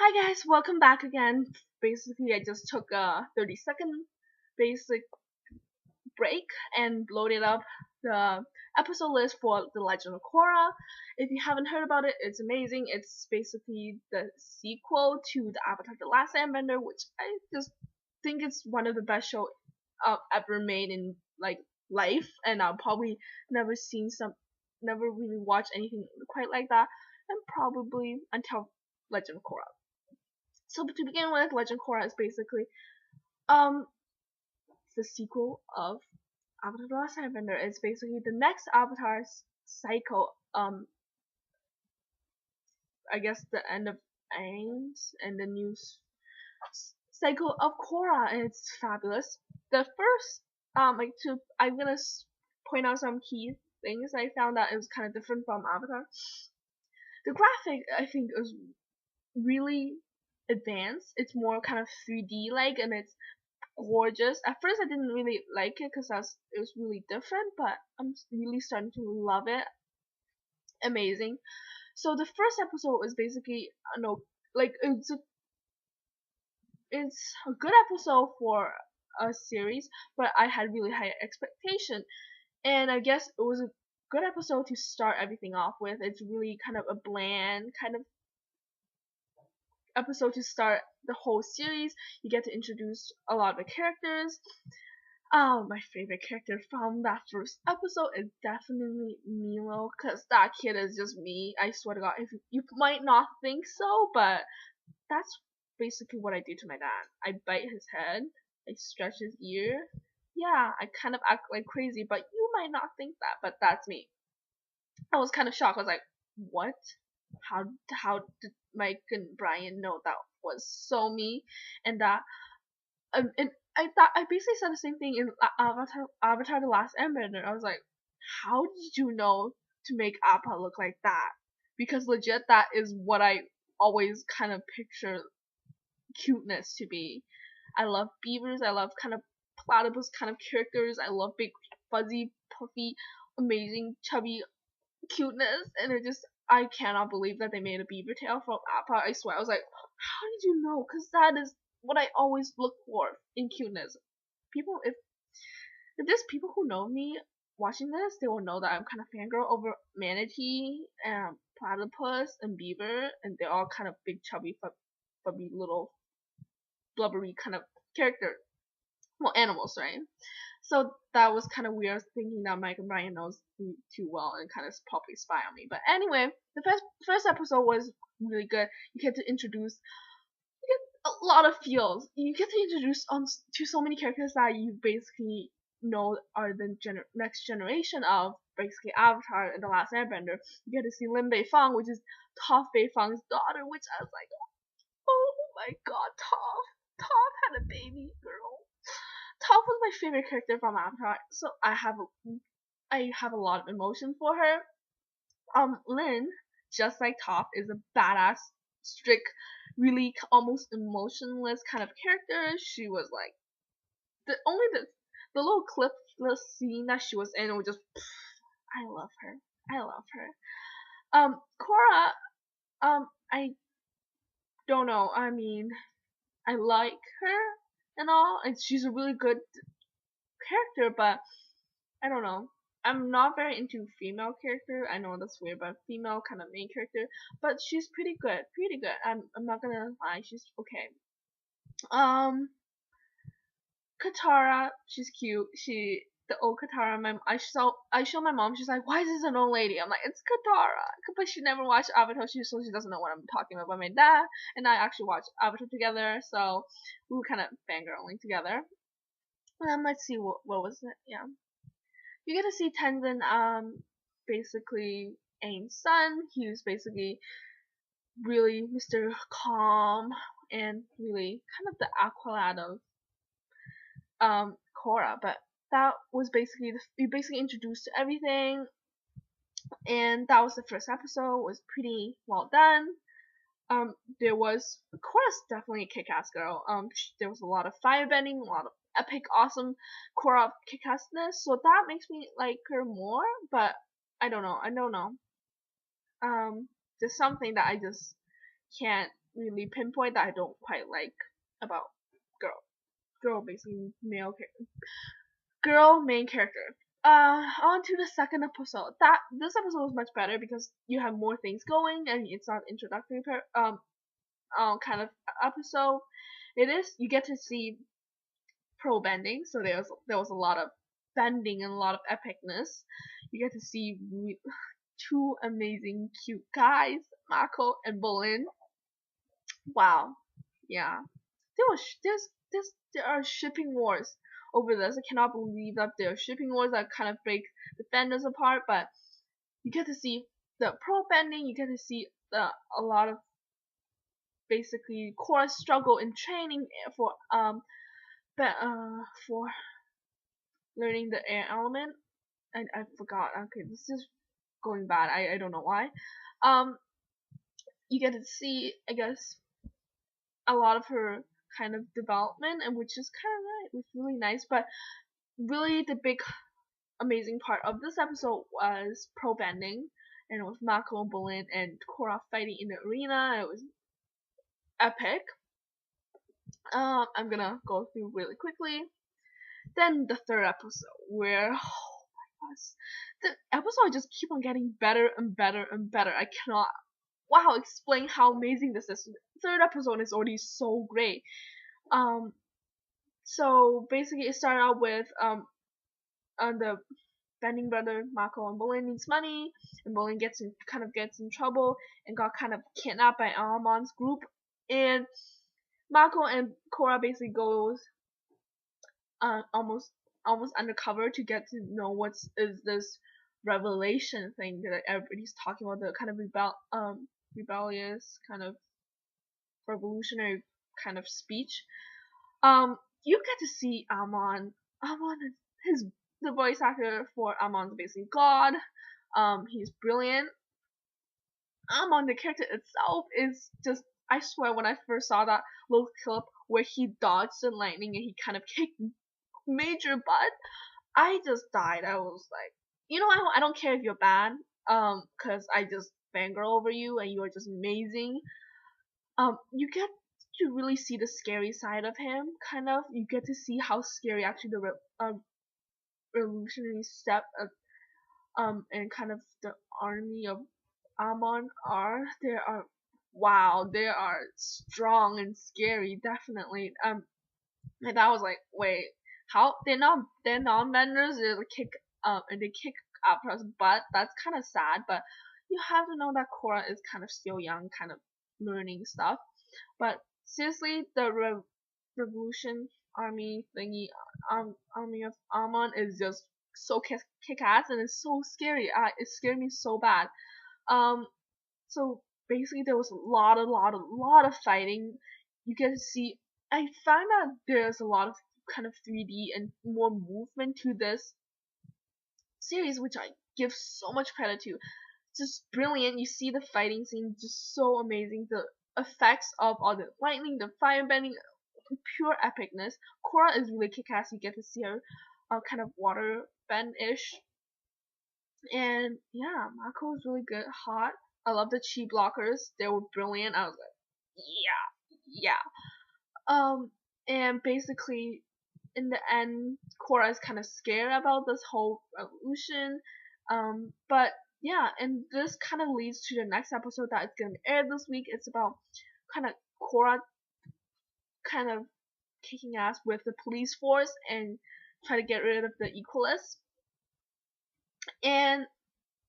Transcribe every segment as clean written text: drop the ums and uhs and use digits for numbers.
Hi guys, welcome back again. Basically, I just took a 30-second basic break and loaded up the episode list for The Legend of Korra. If you haven't heard about it, it's amazing. It's basically the sequel to the Avatar: The Last Airbender, which I just think it's one of the best shows ever made in like life, and I'll probably never really watched anything quite like that, and probably until Legend of Korra. So to begin with, Legend Korra is basically um the sequel of Avatar: The Last Airbender. It's basically the next Avatar's cycle. I guess the end of Aang's and the new cycle of Korra, and it's fabulous. The first I'm gonna point out some key things I found that it was kind of different from Avatar. The graphic I think is really advanced. It's more kind of 3D like, and it's gorgeous. At first, I didn't really like it because it was really different, but I'm really starting to love it. Amazing. So the first episode was basically no, like it's a good episode for a series, but I had really high expectation, and I guess it was a good episode to start everything off with. It's really kind of a bland kind of episode to start the whole series. You get to introduce a lot of the characters. My favorite character from that first episode is definitely Milo, cause that kid is just me. I swear to God, if you might not think so, but that's basically what I do to my dad. I bite his head, I stretch his ear. Yeah, I kind of act like crazy, but you might not think that, but that's me. I was kind of shocked. I was like, what? How did Mike and Brian know that was so me, and that and I thought I basically said the same thing in Avatar: The Last Airbender. I was like, how did you know to make Appa look like that? Because legit, that is what I always kind of picture cuteness to be. I love beavers. I love kind of platypus kind of characters. I love big, fuzzy, puffy, amazing, chubby cuteness, and I cannot believe that they made a beaver tail from Appa. I swear, I was like, how did you know? Because that is what I always look for in cuteness. People, if there's people who know me watching this, they will know that I'm kind of fangirl over manatee and platypus and beaver, and they're all kind of big, chubby, fubby, little blubbery kind of character. Well, animals, right? So that was kind of weird thinking that Mike and Brian knows me too well and kind of probably spy on me. But anyway, the first episode was really good. You get to introduce a lot of feels. You get to introduce to so many characters that you basically know are the next generation of basically Avatar and The Last Airbender. You get to see Lin Beifong, which is Toph Beifong's daughter, which I was like, oh my god, Toph. Toph had a baby girl. Toph was my favorite character from Avatar, so I have a lot of emotion for her. Lin, just like Toph, is a badass, strict, really almost emotionless kind of character. She was like the little clipless scene that she was in was just I love her. I love her. Korra, I don't know. I mean, I like her and all, and she's a really good character, but I don't know. I'm not very into female character. I know that's weird, but female kind of main character. But she's pretty good, pretty good. I'm not gonna lie, she's okay. Um, Katara, she's cute. The old Katara. I show my mom. She's like, why is this an old lady? I'm like, it's Katara, but she never watched Avatar, so she doesn't know what I'm talking about. But my dad and I actually watched Avatar together, so we were kind of fangirling together. Let's see what was it? Yeah. You get to see Tenzin, basically Aang's son. He was basically really Mr. Calm and really kind of the Aqualad of Korra, but that was basically we basically introduced to everything, and that was the first episode. It was pretty well done. There was Korra's definitely a kick-ass girl. There was a lot of firebending, a lot of epic, awesome Korra kick-assness, so that makes me like her more. But I don't know. There's something that I just can't really pinpoint that I don't quite like about girl. Girl basically girl main character. On to the second episode. This episode was much better because you have more things going and it's not introductory kind of episode. It is you get to see pro bending, so there was a lot of bending and a lot of epicness. You get to see two amazing cute guys, Mako and Bolin. Wow, yeah. There are shipping wars over this. I cannot believe that there are shipping wars that kind of break the fandoms apart. But you get to see the pro bending. You get to see a lot of basically Korra's struggle in training for learning the air element. And I forgot. Okay, this is going bad. I don't know why. You get to see, I guess, a lot of her kind of development, and which is kind of nice, was really nice. But really, the big amazing part of this episode was pro bending, and it was Mako and Bolin and Korra fighting in the arena. It was epic. I'm gonna go through really quickly. Then the third episode, where oh my gosh, the episode just keep on getting better and better and better. I cannot explain how amazing this is. The third episode is already so great. So basically it started out with the bending brother Mako and Bolin needs money, and Bolin gets in trouble and got kind of kidnapped by Almon's group, and Mako and Korra basically goes almost undercover to get to know is this revelation thing that everybody's talking about, the kind of rebellious kind of revolutionary kind of speech. You get to see Amon. The voice actor for Amon's basically God. He's brilliant. Amon, the character itself, is just, I swear, when I first saw that little clip where he dodged the lightning and he kind of kicked major butt, I just died. I was like, I don't care if you're bad, cause I just fangirl over you and you are just amazing. You get to really see the scary side of him, kind of. You get to see how scary actually the revolutionary step of and kind of the army of Amon are. They are strong and scary, definitely. And I was like, wait, how they're non-benders? And they kick Apra's butt. That's kind of sad, but you have to know that Korra is kind of still young, kind of learning stuff. But seriously, the revolution army thingy, army of Amon is just so kick-ass, and it's so scary. It scared me so bad. So basically there was a lot of fighting. You get to see. I found that there's a lot of kind of 3D and more movement to this series, which I give so much credit to. Just brilliant. You see the fighting scene, just so amazing. The effects of all the lightning, the firebending, pure epicness. Korra is really kick-ass. You get to see her kind of water bend-ish. And yeah, Mako is really good, hot. I love the chi blockers. They were brilliant. I was like, yeah. And basically, in the end, Korra is kind of scared about this whole revolution. But yeah, and this kind of leads to the next episode that is going to air this week. It's about kind of Korra kind of kicking ass with the police force and try to get rid of the Equalists. And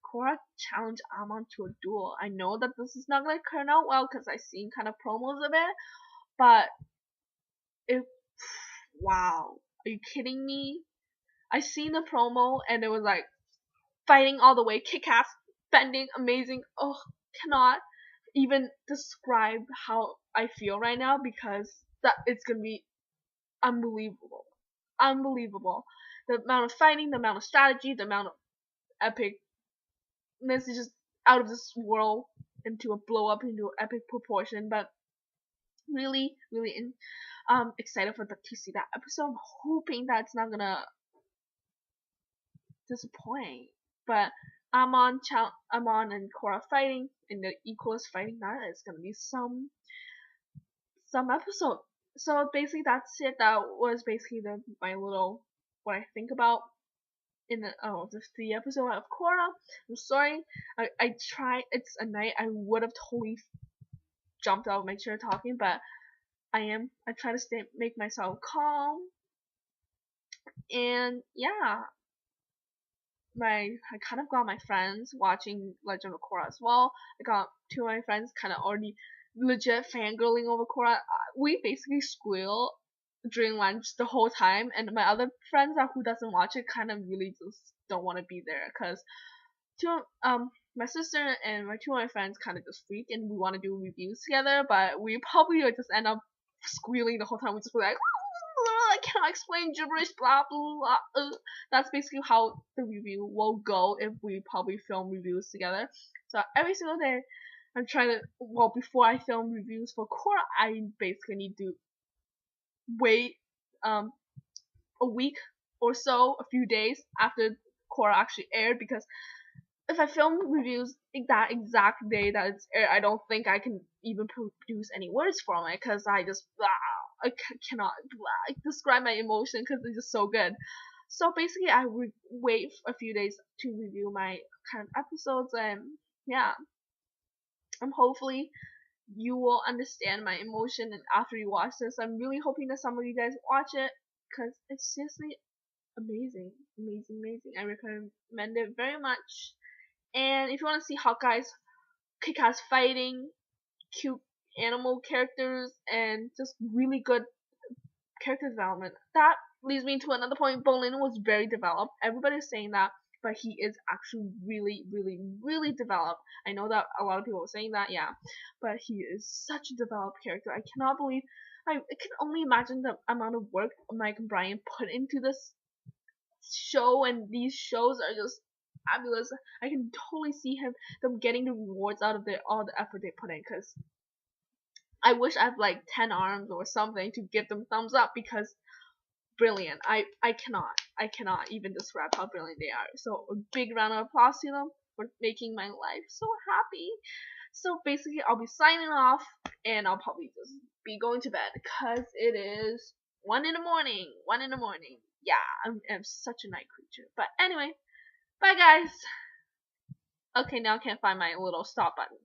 Korra challenged Amon to a duel. I know that this is not going to turn out well because I've seen kind of promos of it, but wow, are you kidding me? I seen the promo and it was like fighting all the way, kick ass, bending, amazing. Oh, cannot even describe how I feel right now because that it's gonna be unbelievable. The amount of fighting, the amount of strategy, the amount of epicness is just out of this world into an epic proportion. But really excited to see that episode. I'm hoping that it's not gonna disappoint. But Amon and Korra fighting and the equals fighting, that is gonna be some some episode. So basically, that's it. That was basically my little what I think about in the episode of Korra. I'm sorry. I tried. It's a night. I would have totally jumped out of my chair talking, but I try to make myself calm. And yeah, I kind of got my friends watching Legend of Korra as well. I got two of my friends kind of already legit fangirling over Korra. We basically squeal during lunch the whole time, and my other friends who doesn't watch it kind of really just don't want to be there because my sister and my two of my friends kind of just freak and we want to do reviews together, but we probably would just end up squealing the whole time. We just be like, I cannot explain gibberish, blah blah blah. That's basically how the review will go if we probably film reviews together. So every single day, I'm trying to. Well, before I film reviews for Korra, I basically need to wait a week or so, a few days after Korra actually aired, because if I film reviews that exact day that it's aired, I don't think I can even produce any words from it because I just cannot describe my emotion because it's just so good. So basically, I would wait a few days to review my current episodes, and yeah, hopefully you will understand my emotion. And after you watch this, I'm really hoping that some of you guys watch it because it's seriously amazing, amazing, amazing. I recommend it very much. And if you want to see Hawkeye's kick-ass fighting, cute animal characters, and just really good character development, that leads me to another point. Bolin was very developed. Everybody's saying that, but he is actually really, really, really developed. I know that a lot of people are saying that, yeah, but he is such a developed character. I cannot believe. I can only imagine the amount of work Mike and Brian put into this show, and these shows are just fabulous. I can totally see them getting the rewards out of all the effort they put in. Cause I wish I have like 10 arms or something to give them thumbs up because brilliant. I cannot even describe how brilliant they are. So a big round of applause to them for making my life so happy. So basically, I'll be signing off, and I'll probably just be going to bed because it is 1 in the morning. 1 in the morning. Yeah, I'm such a night creature. But anyway, bye guys. Okay, now I can't find my little stop button.